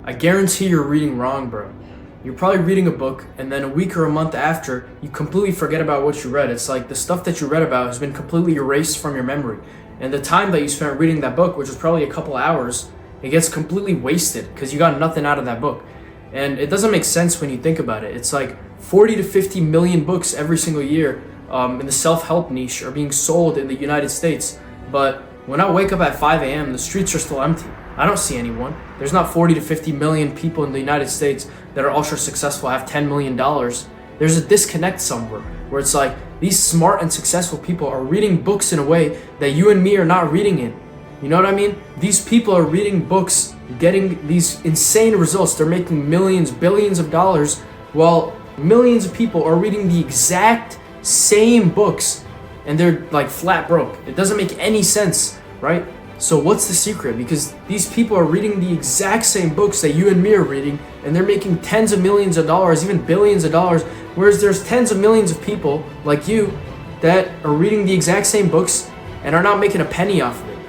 I guarantee you're reading wrong, bro. You're probably reading a book, and then a week or a month after, you completely forget about what you read. It's like the stuff that you read about has been completely erased from your memory. And the time that you spent reading that book, which was probably a couple hours, it gets completely wasted because you got nothing out of that book. And it doesn't make sense when you think about it. It's like 40 to 50 million books every single year in the self-help niche are being sold in the United States. But when I wake up at 5 a.m., the streets are still empty. I don't see anyone. There's not 40 to 50 million people in the United States that are ultra successful, have $10 million. There's a disconnect somewhere where it's like these smart and successful people are reading books in a way that you and me are not reading in. You know what I mean? These people are reading books, getting these insane results. They're making millions, billions of dollars, while millions of people are reading the exact same books and they're like flat broke. It doesn't make any sense, right? So what's the secret? Because these people are reading the exact same books that you and me are reading, and they're making tens of millions of dollars, even billions of dollars, whereas there's tens of millions of people like you that are reading the exact same books and are not making a penny off of it.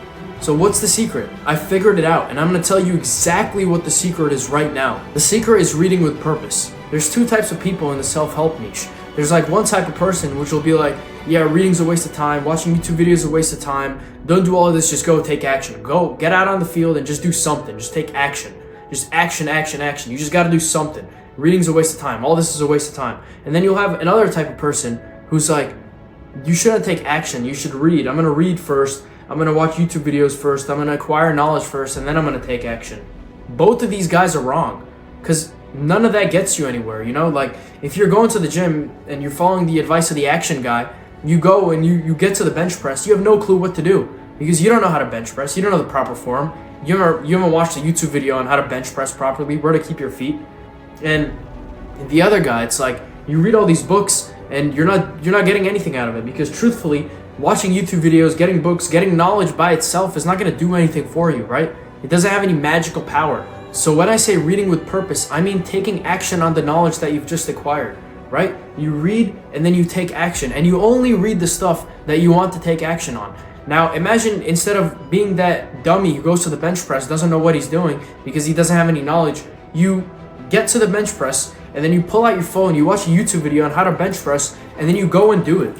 So what's the secret? I figured it out, and I'm going to tell you exactly what the secret is right now. The secret is reading with purpose. There's two types of people in the self-help niche. There's like one type of person which will be like, yeah, reading's a waste of time, watching YouTube videos is a waste of time, don't do all of this, just go take action. Go, get out on the field and just do something. Just take action. Just action, action, action. You just got to do something. Reading's a waste of time. All this is a waste of time. And then you'll have another type of person who's like, you shouldn't take action. You should read. I'm going to read first. I'm going to watch YouTube videos first. I'm going to acquire knowledge first, and then I'm going to take action. Both of these guys are wrong because none of that gets you anywhere. You know, like if you're going to the gym and you're following the advice of the action guy, you go and you get to the bench press, you have no clue what to do because you don't know how to bench press. You don't know the proper form. You haven't watched a YouTube video on how to bench press properly, where to keep your feet. And the other guy, it's like you read all these books and you're not getting anything out of it because truthfully, watching YouTube videos, getting books, getting knowledge by itself is not going to do anything for you, right? It doesn't have any magical power. So when I say reading with purpose, I mean taking action on the knowledge that you've just acquired, right? You read and then you take action, and you only read the stuff that you want to take action on. Now imagine instead of being that dummy who goes to the bench press, doesn't know what he's doing because he doesn't have any knowledge, you get to the bench press and then you pull out your phone, you watch a YouTube video on how to bench press, and then you go and do it.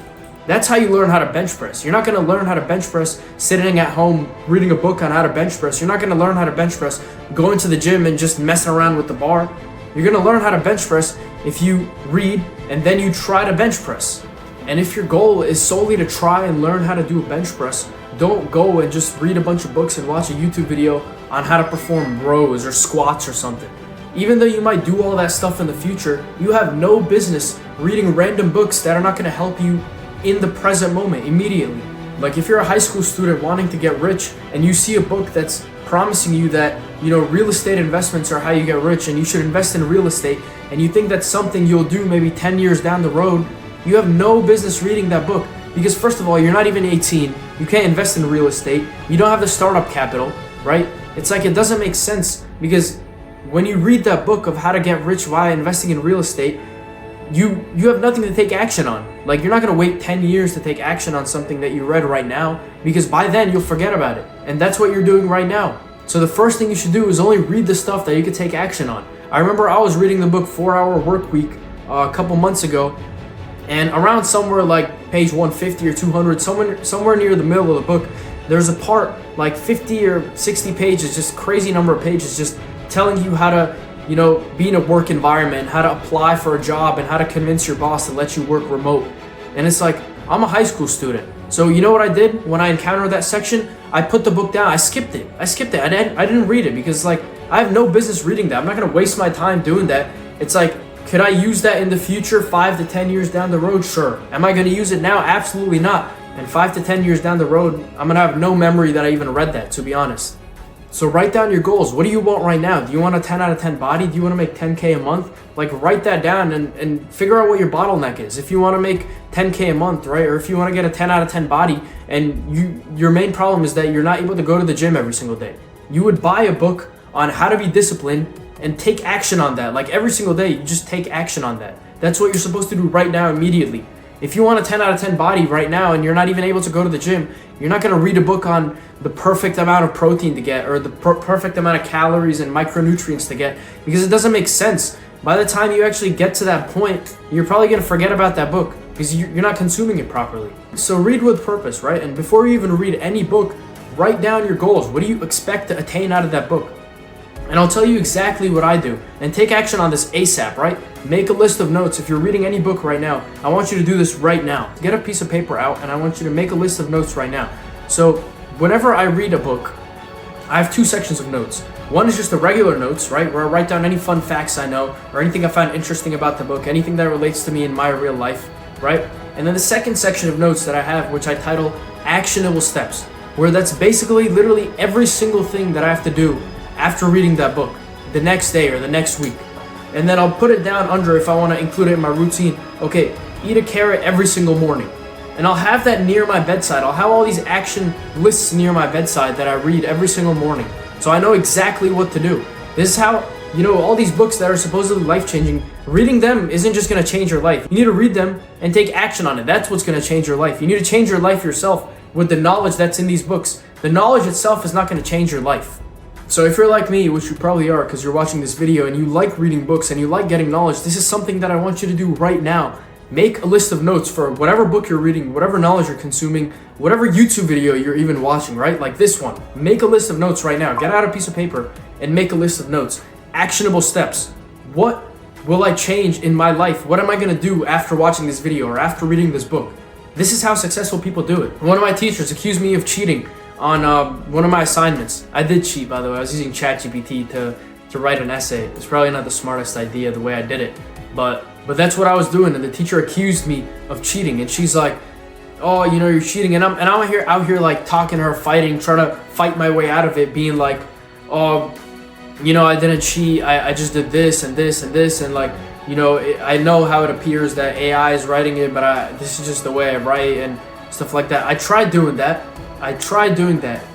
That's how you learn how to bench press. You're not going to learn how to bench press sitting at home reading a book on how to bench press. You're not going to learn how to bench press going to the gym and just messing around with the bar. You're going to learn how to bench press if you read and then you try to bench press. And if your goal is solely to try and learn how to do a bench press, don't go and just read a bunch of books and watch a YouTube video on how to perform rows or squats or something. Even though you might do all that stuff in the future, you have no business reading random books that are not going to help you in the present moment immediately. Like if you're a high school student wanting to get rich and you see a book that's promising you that, you know, real estate investments are how you get rich and you should invest in real estate, and you think that's something you'll do maybe 10 years down the road, you have no business reading that book because first of all, you're not even 18, you can't invest in real estate, you don't have the startup capital, right? It's like it doesn't make sense because when you read that book of how to get rich via investing in real estate, you have nothing to take action on. Like you're not going to wait 10 years to take action on something that you read right now because by then you'll forget about it. And that's what you're doing right now. So the first thing you should do is only read the stuff that you can take action on. I remember I was reading the book 4-Hour Workweek a couple months ago, and around somewhere like page 150 or 200, somewhere near the middle of the book, there's a part like 50 or 60 pages, just crazy number of pages, just telling you how to, you know, be in a work environment, how to apply for a job, and how to convince your boss to let you work remote. And it's like, I'm a high school student. So you know what I did when I encountered that section? I put the book down. I skipped it. I didn't read it because like I have no business reading that. I'm not going to waste my time doing that. It's like, could I use that in the future 5 to 10 years down the road? Sure. Am I going to use it now? Absolutely not. And 5 to 10 years down the road, I'm going to have no memory that I even read that, to be honest. So write down your goals. What do you want right now? Do you want a 10 out of 10 body? Do you want to make 10K a month? Like write that down and figure out what your bottleneck is. If you want to make 10K a month, right? Or if you want to get a 10 out of 10 body and your main problem is that you're not able to go to the gym every single day. You would buy a book on how to be disciplined and take action on that. Like every single day, you just take action on that. That's what you're supposed to do right now immediately. If you want a 10 out of 10 body right now and you're not even able to go to the gym, you're not going to read a book on the perfect amount of protein to get or the perfect amount of calories and micronutrients to get, because it doesn't make sense. By the time you actually get to that point, you're probably going to forget about that book because you're not consuming it properly. So read with purpose, right? And before you even read any book, write down your goals. What do you expect to attain out of that book? And I'll tell you exactly what I do. And take action on this ASAP, right? Make a list of notes. If you're reading any book right now, I want you to do this right now. Get a piece of paper out and I want you to make a list of notes right now. So whenever I read a book, I have two sections of notes. One is just the regular notes, right? Where I write down any fun facts I know or anything I find interesting about the book, anything that relates to me in my real life, right? And then the second section of notes that I have, which I title Actionable Steps, where that's basically literally every single thing that I have to do after reading that book the next day or the next week. And then I'll put it down under if I want to include it in my routine. Okay, eat a carrot every single morning. And I'll have that near my bedside. I'll have all these action lists near my bedside that I read every single morning. So I know exactly what to do. This is how, all these books that are supposedly life-changing, reading them isn't just going to change your life. You need to read them and take action on it. That's what's going to change your life. You need to change your life yourself with the knowledge that's in these books. The knowledge itself is not going to change your life. So if you're like me, which you probably are because you're watching this video and you like reading books and you like getting knowledge, this is something that I want you to do right now. Make a list of notes for whatever book you're reading, whatever knowledge you're consuming, whatever YouTube video you're even watching, right? Like this one. Make a list of notes right now. Get out a piece of paper and make a list of notes. Actionable steps. What will I change in my life? What am I going to do after watching this video or after reading this book? This is how successful people do it. One of my teachers accused me of cheating on one of my assignments. I did cheat, by the way. I was using ChatGPT to write an essay. It's probably not the smartest idea the way I did it, but that's what I was doing, and the teacher accused me of cheating, and she's like, "Oh, you're cheating," and I'm out here like talking to her, fighting, trying to fight my way out of it, being like, "Oh, I didn't cheat. I just did this and this and this, and like, I know how it appears that AI is writing it, but this is just the way I write and stuff like that." I tried doing that,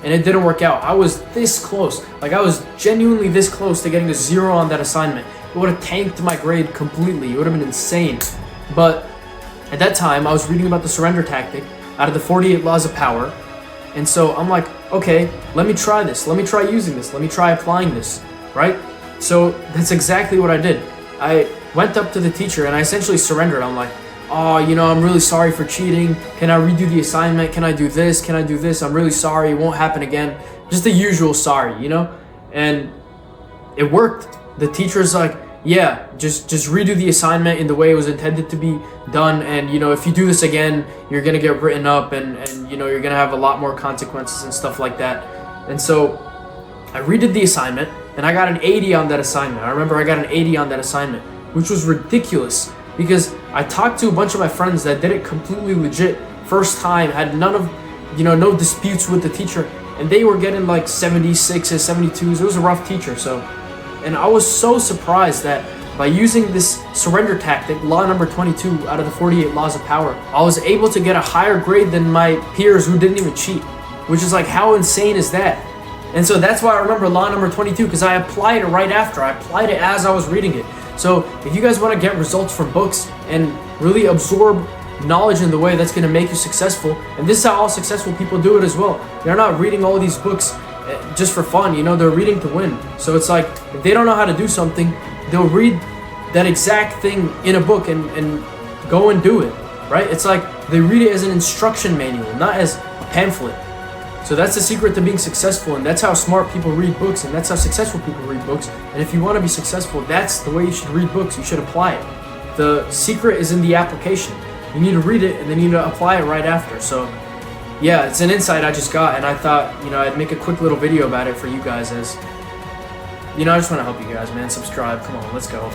and it didn't work out. I was this close. Like, I was genuinely this close to getting a 0 on that assignment. It would have tanked my grade completely. It would have been insane. But at that time, I was reading about the surrender tactic out of the 48 Laws of Power. And so I'm like, okay, let me try this. Let me try using this. Let me try applying this, right? So that's exactly what I did. I went up to the teacher and I essentially surrendered. I'm like, "Oh, I'm really sorry for cheating. Can I redo the assignment? Can I do this? Can I do this? I'm really sorry. It won't happen again." Just the usual sorry, And it worked. The teacher's like, "Yeah, just redo the assignment in the way it was intended to be done. And, if you do this again, you're going to get written up and you're going to have a lot more consequences and stuff like that." And so I redid the assignment and I got an 80 on that assignment. I remember I got an 80 on that assignment, which was ridiculous because I talked to a bunch of my friends that did it completely legit, first time, had none of, no disputes with the teacher, and they were getting like 76s, 72s. It was a rough teacher, and I was so surprised that by using this surrender tactic, law number 22 out of the 48 Laws of Power, I was able to get a higher grade than my peers who didn't even cheat, which is like, how insane is that? And so that's why I remember law number 22, because I applied it right after. I applied it as I was reading it. So if you guys want to get results from books and really absorb knowledge in the way that's going to make you successful, and this is how all successful people do it as well. They're not reading all these books just for fun, they're reading to win. So it's like, if they don't know how to do something, they'll read that exact thing in a book and go and do it, right? It's like they read it as an instruction manual, not as a pamphlet. So that's the secret to being successful, and that's how smart people read books, and that's how successful people read books. And if you want to be successful, that's the way you should read books. You should apply it. The secret is in the application. You need to read it, and then you need to apply it right after. So yeah, it's an insight I just got, and I thought, I'd make a quick little video about it for you guys as, I just want to help you guys, man. Subscribe. Come on, let's go.